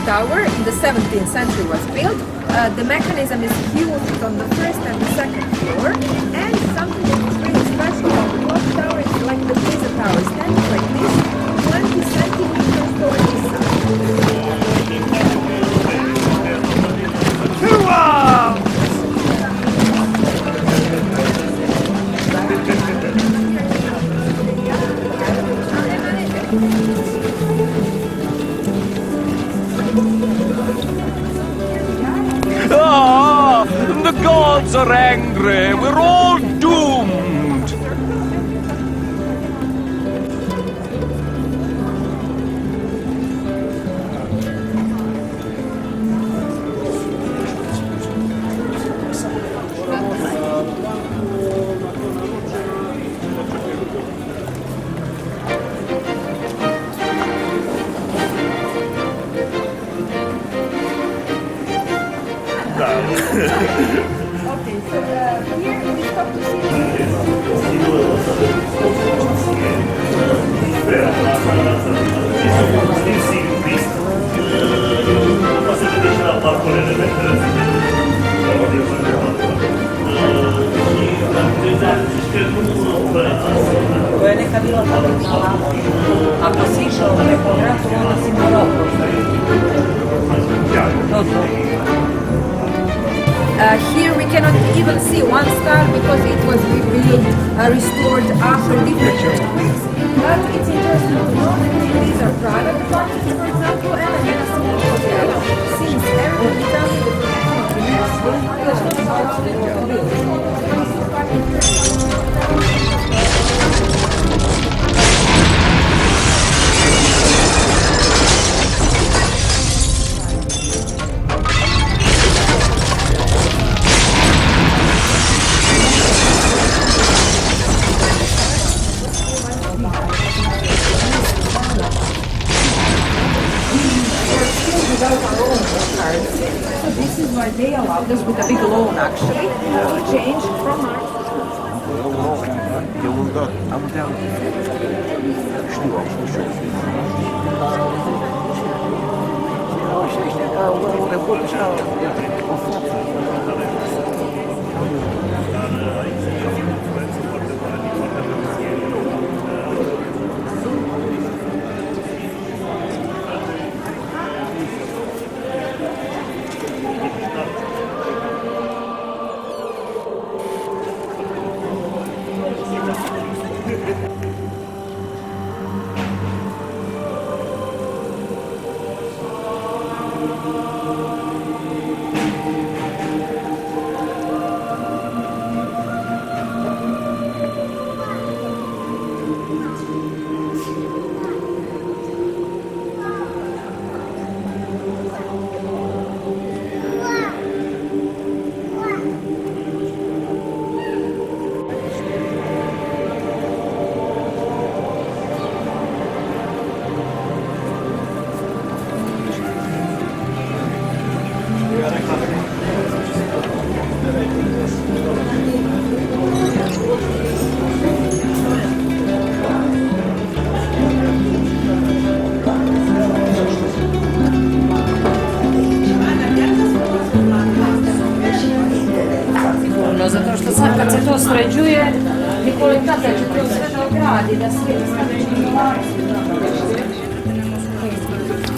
Tower in the 17th century was built. The mechanism is used on the first and the second floor, and something that is really special about the clock tower is like the Pisa Tower, standing like this, 20 centimeters toward this side. Ah, the gods are angry. We're all doomed. Okay, so here we stop to see. Koje neka bilo tamo, ako si išao u nekom ratu, onda si morao Here we cannot even see one star because it was rebuilt, restored after different earthquakes. But it's interesting to know that these are private properties, for example, and I can see hotel. Since everybody tells me so this is why they allowed us with a big loan actually to change from our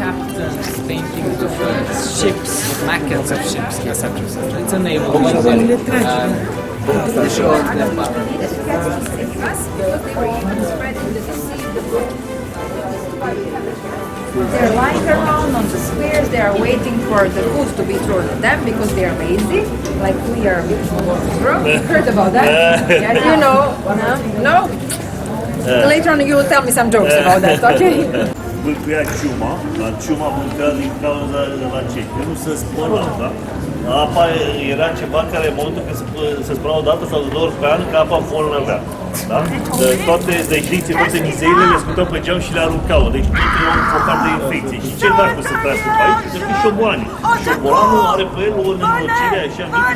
Captains, paintings of ships, maquettes of ships, etc. etc. It's a naval museum. For sure. Us because they were even spreading the disease. They're lying around on the squares. They are waiting for the food to be thrown at them because they are lazy, like we are. Heard about that? Yeah, you know? No? Later on, you will tell me some jokes about that. Okay? Bâlcâia ciuma, dar ciuma mânca din cauza la ce? Eu nu se spăla, da? Apa era ceva care în momentul când se spăla o dată sau de două ori pe an, că apa îmbolnăvea. Da? Toate dejdiții, toate mizeile le scuteau pe geam și le aruncau. Deci toate erau un focar de infecție. Și ce dacă să trăiască pe aici? Decât șobolanii. Șobolanul are pe el o nenorocire așa mică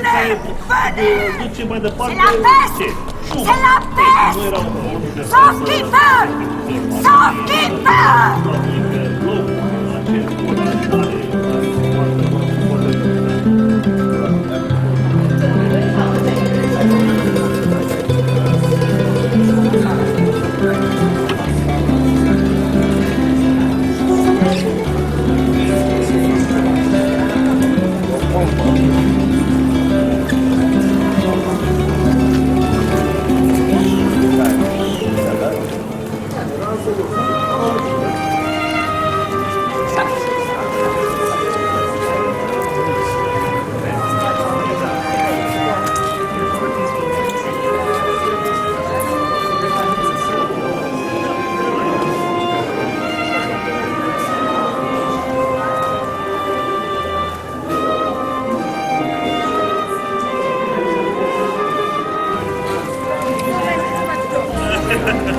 care duce mai departe ce? Șuma. Nu era un Shopkeeper! Shopkeeper!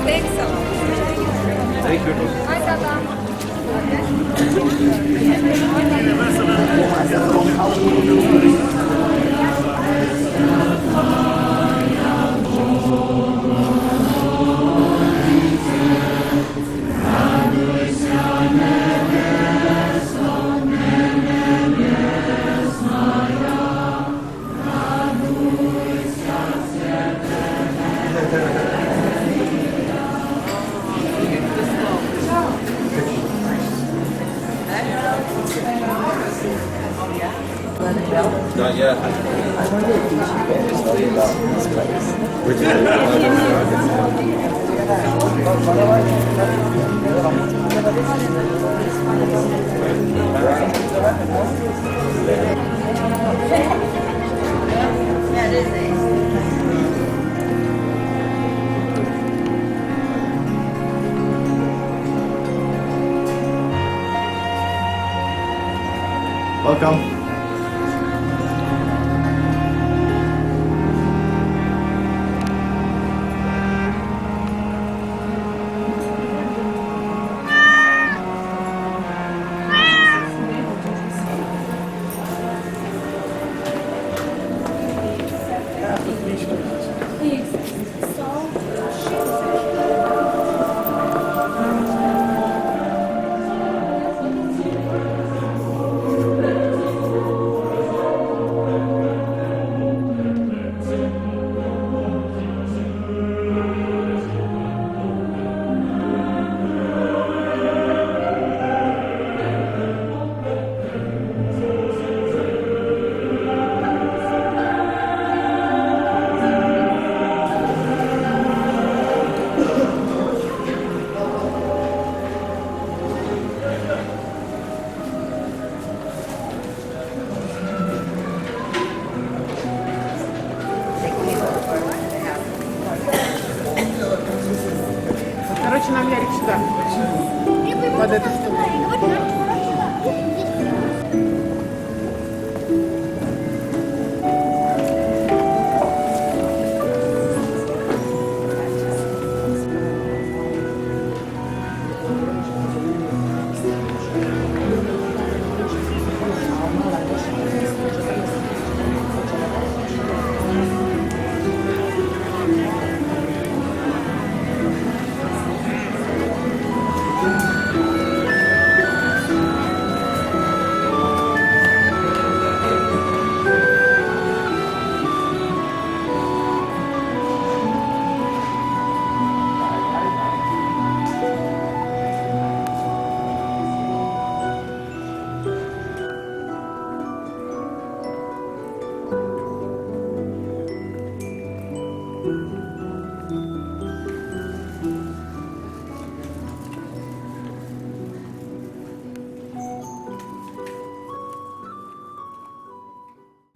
Thanks a lot. Thank you. Hi, Tata. Not yet. Welcome. Короче, нам Ярик сюда. Под эту штуку.